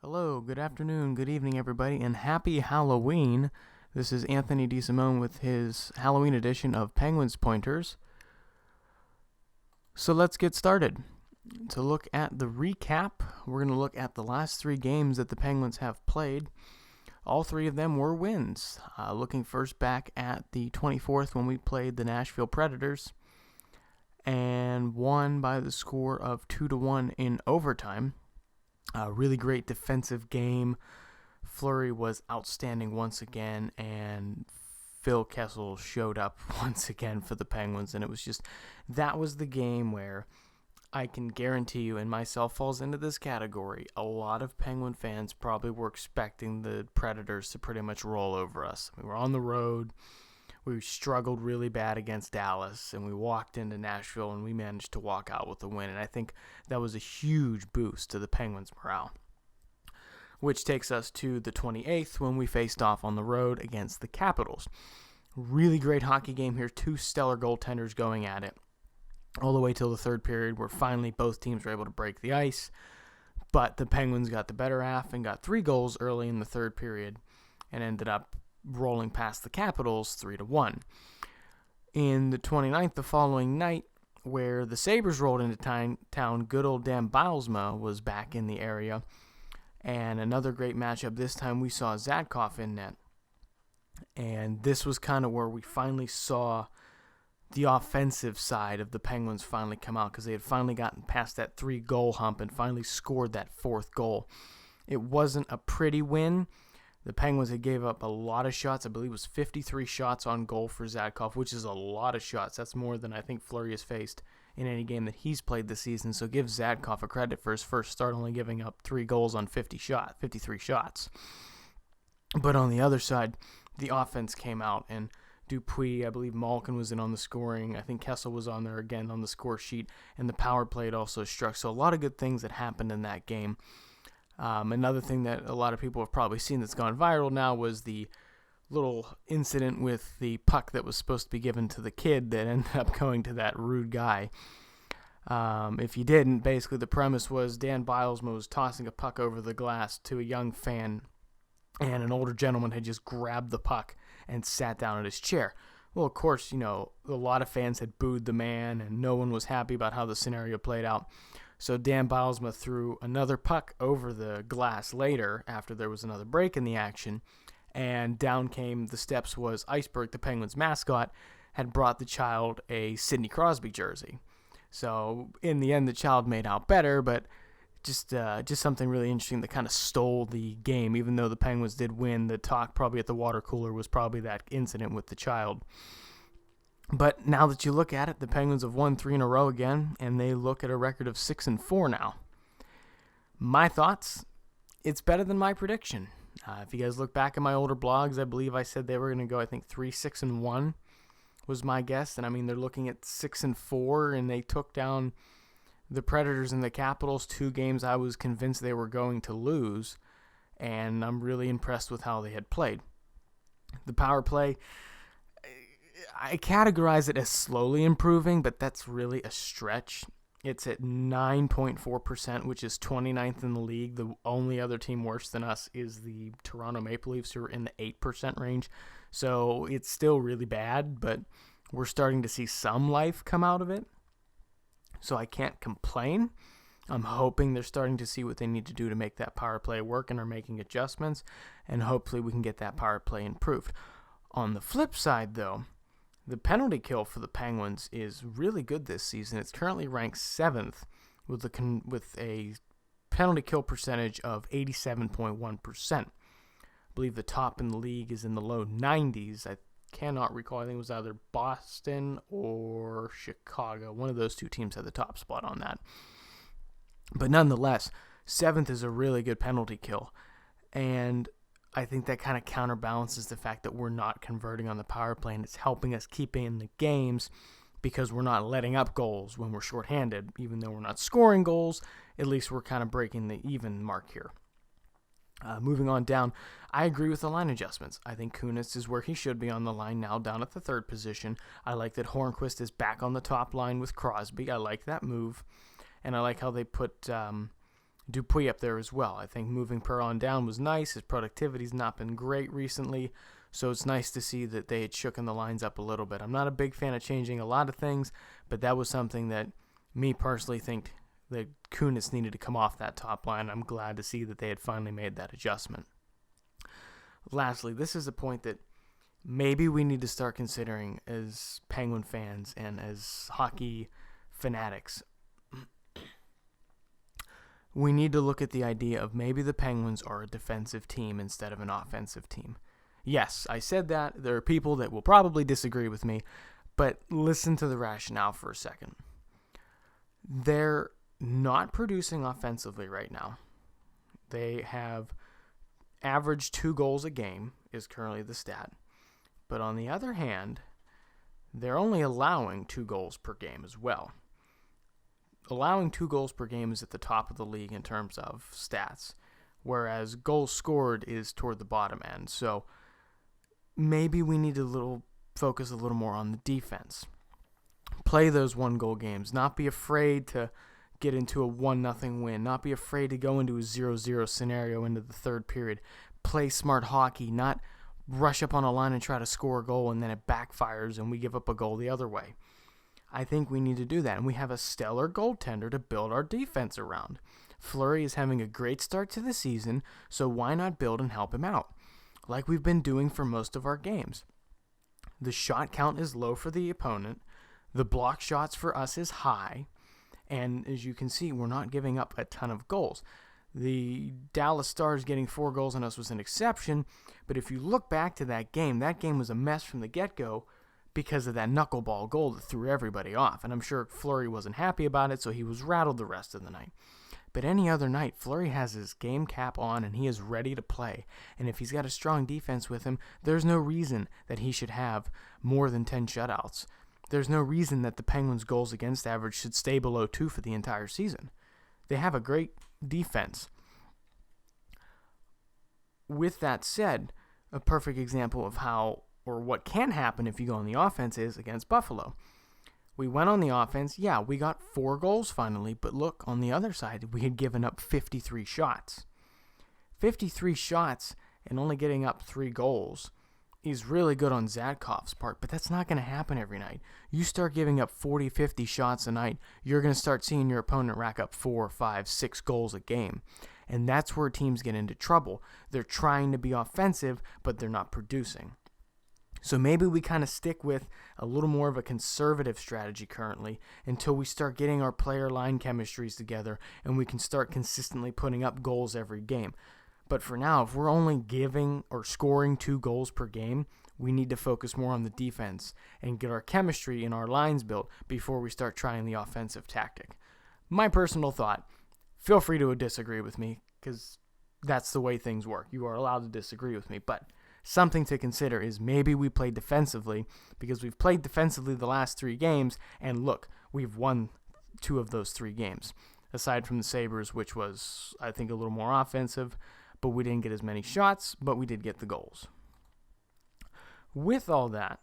Hello, good afternoon, good evening, everybody, and happy Halloween. This is Anthony DeSimone with his Halloween edition of Penguins Pointers. So let's get started. To look at the recap, we're going to look at the last three games that the Penguins have played. All three of them were wins. Looking first back at the 24th when we played the Nashville Predators and won by the score of 2-1 in overtime. A really great defensive game. Fleury was outstanding once again, and Phil Kessel showed up once again for the Penguins, and that was the game where I can guarantee you, and myself falls into this category, a lot of Penguin fans probably were expecting the Predators to pretty much roll over us. We were on the road. We struggled really bad against Dallas, and we walked into Nashville, and we managed to walk out with a win. And I think that was a huge boost to the Penguins' morale, which takes us to the 28th when we faced off on the road against the Capitals. Really great hockey game here. Two stellar goaltenders going at it all the way till the third period, where finally both teams were able to break the ice. But the Penguins got the better half and got 3 goals early in the third period and ended up rolling past the Capitals 3-1. In the 29th, the following night, where the Sabres rolled into town, good old Dan Bylsma was back in the area. And another great matchup. This time we saw Zadkov in net. And this was kind of where we finally saw the offensive side of the Penguins finally come out, because they had finally gotten past that 3-goal hump and finally scored that 4th goal. It wasn't a pretty win. The Penguins had gave up a lot of shots. I believe it was 53 shots on goal for Zadkov, which is a lot of shots. That's more than I think Fleury has faced in any game that he's played this season. So give Zadkov a credit for his first start, only giving up 3 goals on 53 shots. But on the other side, the offense came out, and Dupuis, I believe Malkin was in on the scoring. I think Kessel was on there again on the score sheet, and the power play had also struck. So a lot of good things that happened in that game. Another thing that a lot of people have probably seen that's gone viral now was the little incident with the puck that was supposed to be given to the kid that ended up going to that rude guy. If you didn't, basically the premise was Dan Bylsma was tossing a puck over the glass to a young fan, and an older gentleman had just grabbed the puck and sat down in his chair. Well, of course, a lot of fans had booed the man, and no one was happy about how the scenario played out. So Dan Bylsma threw another puck over the glass later after there was another break in the action, and down came the steps was Iceberg, the Penguins mascot, had brought the child a Sidney Crosby jersey. So in the end, the child made out better, but just something really interesting that kind of stole the game. Even though the Penguins did win, the talk probably at the water cooler was probably that incident with the child. But now that you look at it, the Penguins have won 3 in a row again, and they look at a record of 6-4 now. My thoughts, it's better than my prediction. If you guys look back at my older blogs, I believe I said they were going to go, 3-6-1 was my guess. And I mean, they're looking at 6-4, and they took down the Predators and the Capitals, 2 games I was convinced they were going to lose, and I'm really impressed with how they had played. The power play, I categorize it as slowly improving, but that's really a stretch. It's at 9.4%, which is 29th in the league. The only other team worse than us is the Toronto Maple Leafs, who are in the 8% range. So it's still really bad, but we're starting to see some life come out of it. So I can't complain. I'm hoping they're starting to see what they need to do to make that power play work and are making adjustments, and hopefully we can get that power play improved. On the flip side, though, the penalty kill for the Penguins is really good this season. It's currently ranked 7th with a penalty kill percentage of 87.1%. I believe the top in the league is in the low 90s. I cannot recall. I think it was either Boston or Chicago. One of those 2 teams had the top spot on that. But nonetheless, 7th is a really good penalty kill. And I think that kind of counterbalances the fact that we're not converting on the power play, and it's helping us keep in the games because we're not letting up goals when we're shorthanded. Even though we're not scoring goals, at least we're kind of breaking the even mark here. Moving on down, I agree with the line adjustments. I think Kunitz is where he should be on the line now, down at the 3rd position. I like that Hornqvist is back on the top line with Crosby. I like that move. And I like how they put Dupuis up there as well. I think moving Perron down was nice. His productivity's not been great recently, so it's nice to see that they had shooken the lines up a little bit. I'm not a big fan of changing a lot of things, but that was something that me personally think that Kunis needed to come off that top line. I'm glad to see that they had finally made that adjustment. Lastly, this is a point that maybe we need to start considering as Penguin fans and as hockey fanatics. We need to look at the idea of maybe the Penguins are a defensive team instead of an offensive team. Yes, I said that. There are people that will probably disagree with me, but listen to the rationale for a second. They're not producing offensively right now. They have averaged 2 goals a game is currently the stat. But on the other hand, they're only allowing 2 goals per game as well. Allowing 2 goals per game is at the top of the league in terms of stats, whereas goals scored is toward the bottom end. So maybe we need to focus a little more on the defense. Play those 1-goal games. Not be afraid to get into a 1-0 win. Not be afraid to go into a 0-0 scenario into the third period. Play smart hockey, not rush up on a line and try to score a goal and then it backfires and we give up a goal the other way. I think we need to do that, and we have a stellar goaltender to build our defense around. Fleury is having a great start to the season, so why not build and help him out, like we've been doing for most of our games. The shot count is low for the opponent, the block shots for us is high, and as you can see, we're not giving up a ton of goals. The Dallas Stars getting 4 goals on us was an exception, but if you look back to that game was a mess from the get-go, because of that knuckleball goal that threw everybody off. And I'm sure Fleury wasn't happy about it, so he was rattled the rest of the night. But any other night, Fleury has his game cap on and he is ready to play. And if he's got a strong defense with him, there's no reason that he should have more than 10 shutouts. There's no reason that the Penguins' goals against average should stay below 2 for the entire season. They have a great defense. With that said, a perfect example of how or what can happen if you go on the offense is against Buffalo. We went on the offense. Yeah, we got 4 goals finally, but look, on the other side, we had given up 53 shots. 53 shots and only getting up 3 goals is really good on Zadkov's part, but that's not going to happen every night. You start giving up 40, 50 shots a night, you're going to start seeing your opponent rack up 4, 5, 6 goals a game. And that's where teams get into trouble. They're trying to be offensive, but they're not producing. So maybe we kind of stick with a little more of a conservative strategy currently until we start getting our player line chemistries together and we can start consistently putting up goals every game. But for now, if we're only giving or scoring 2 goals per game, we need to focus more on the defense and get our chemistry and our lines built before we start trying the offensive tactic. My personal thought, feel free to disagree with me because that's the way things work. You are allowed to disagree with me, but something to consider is maybe we play defensively because we've played defensively the last 3 games, and look, we've won 2 of those 3 games, aside from the Sabres, which was, I think, a little more offensive, but we didn't get as many shots, but we did get the goals. With all that,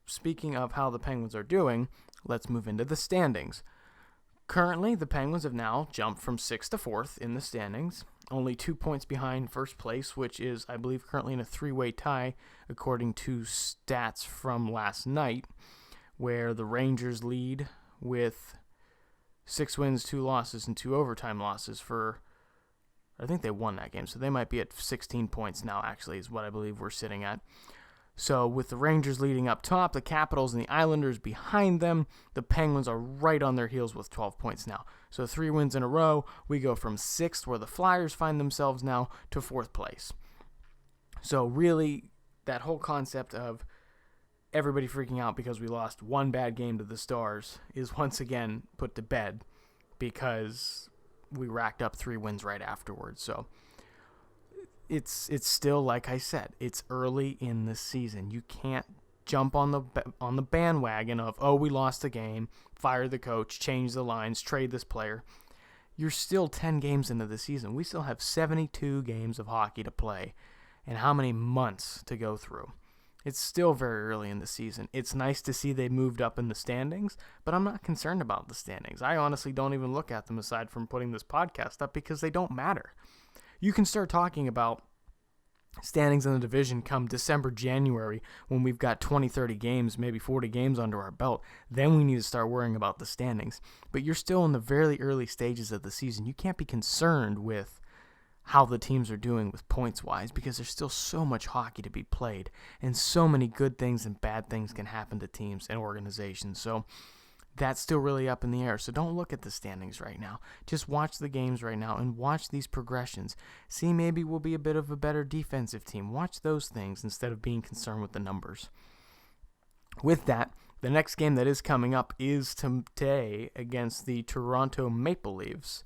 speaking of how the Penguins are doing, let's move into the standings. Currently, the Penguins have now jumped from 6th to 4th in the standings, only 2 points behind first place, which is, I believe, currently in a 3-way tie, according to stats from last night, where the Rangers lead with 6 wins, 2 losses, and 2 overtime losses I think they won that game, so they might be at 16 points now, actually, is what I believe we're sitting at. So with the Rangers leading up top, the Capitals and the Islanders behind them, the Penguins are right on their heels with 12 points now. So 3 wins in a row, we go from 6th, where the Flyers find themselves now, to 4th place. So really, that whole concept of everybody freaking out because we lost 1 bad game to the Stars is once again put to bed because we racked up 3 wins right afterwards. So it's still, like I said, it's early in the season. You can't jump on the bandwagon of, oh, we lost a game, fire the coach, change the lines, trade this player. You're still 10 games into the season. We still have 72 games of hockey to play and how many months to go through. It's still very early in the season. It's nice to see they moved up in the standings, but I'm not concerned about the standings. I honestly don't even look at them aside from putting this podcast up because they don't matter. You can start talking about standings in the division come December, January, when we've got 20, 30 games, maybe 40 games under our belt. Then we need to start worrying about the standings. But you're still in the very early stages of the season. You can't be concerned with how the teams are doing with points-wise because there's still so much hockey to be played, and so many good things and bad things can happen to teams and organizations. So that's still really up in the air. So don't look at the standings right now. Just watch the games right now and watch these progressions. See, maybe we'll be a bit of a better defensive team. Watch those things instead of being concerned with the numbers. With that, the next game that is coming up is today against the Toronto Maple Leafs.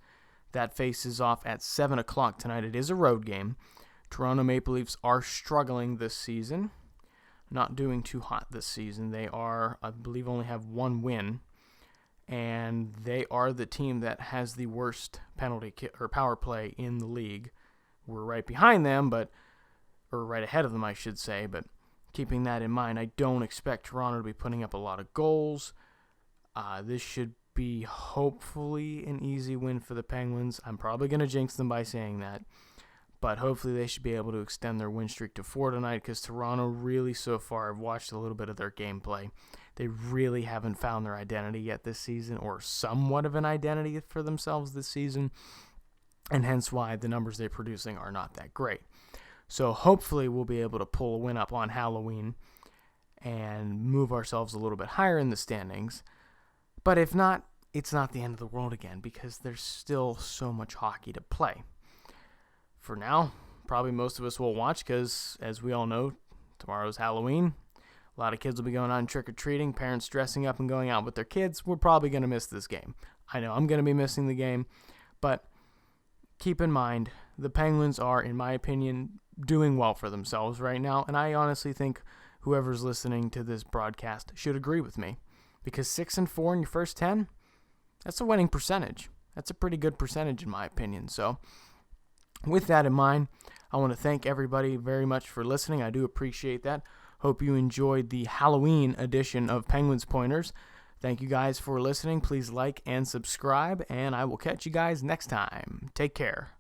That faces off at 7 o'clock tonight. It is a road game. Toronto Maple Leafs are struggling this season. Not doing too hot this season. They are, I believe, only have one win. And they are the team that has the worst penalty or power play in the league. We're right behind them, or right ahead of them, I should say. But keeping that in mind, I don't expect Toronto to be putting up a lot of goals. This should be hopefully an easy win for the Penguins. I'm probably going to jinx them by saying that, but hopefully they should be able to extend their win streak to 4 tonight because Toronto really so far, I've watched a little bit of their gameplay. They really haven't found their identity yet this season, or somewhat of an identity for themselves this season, and hence why the numbers they're producing are not that great. So hopefully we'll be able to pull a win up on Halloween and move ourselves a little bit higher in the standings. But if not, it's not the end of the world again because there's still so much hockey to play. For now, probably most of us will watch because, as we all know, tomorrow's Halloween. A lot of kids will be going on trick-or-treating, parents dressing up and going out with their kids. We're probably going to miss this game. I know I'm going to be missing the game, but keep in mind, the Penguins are, in my opinion, doing well for themselves right now, and I honestly think whoever's listening to this broadcast should agree with me. Because 6-4 in your first 10, that's a winning percentage. That's a pretty good percentage in my opinion. So with that in mind, I want to thank everybody very much for listening. I do appreciate that. Hope you enjoyed the Halloween edition of Penguins Pointers. Thank you guys for listening. Please like and subscribe, and I will catch you guys next time. Take care.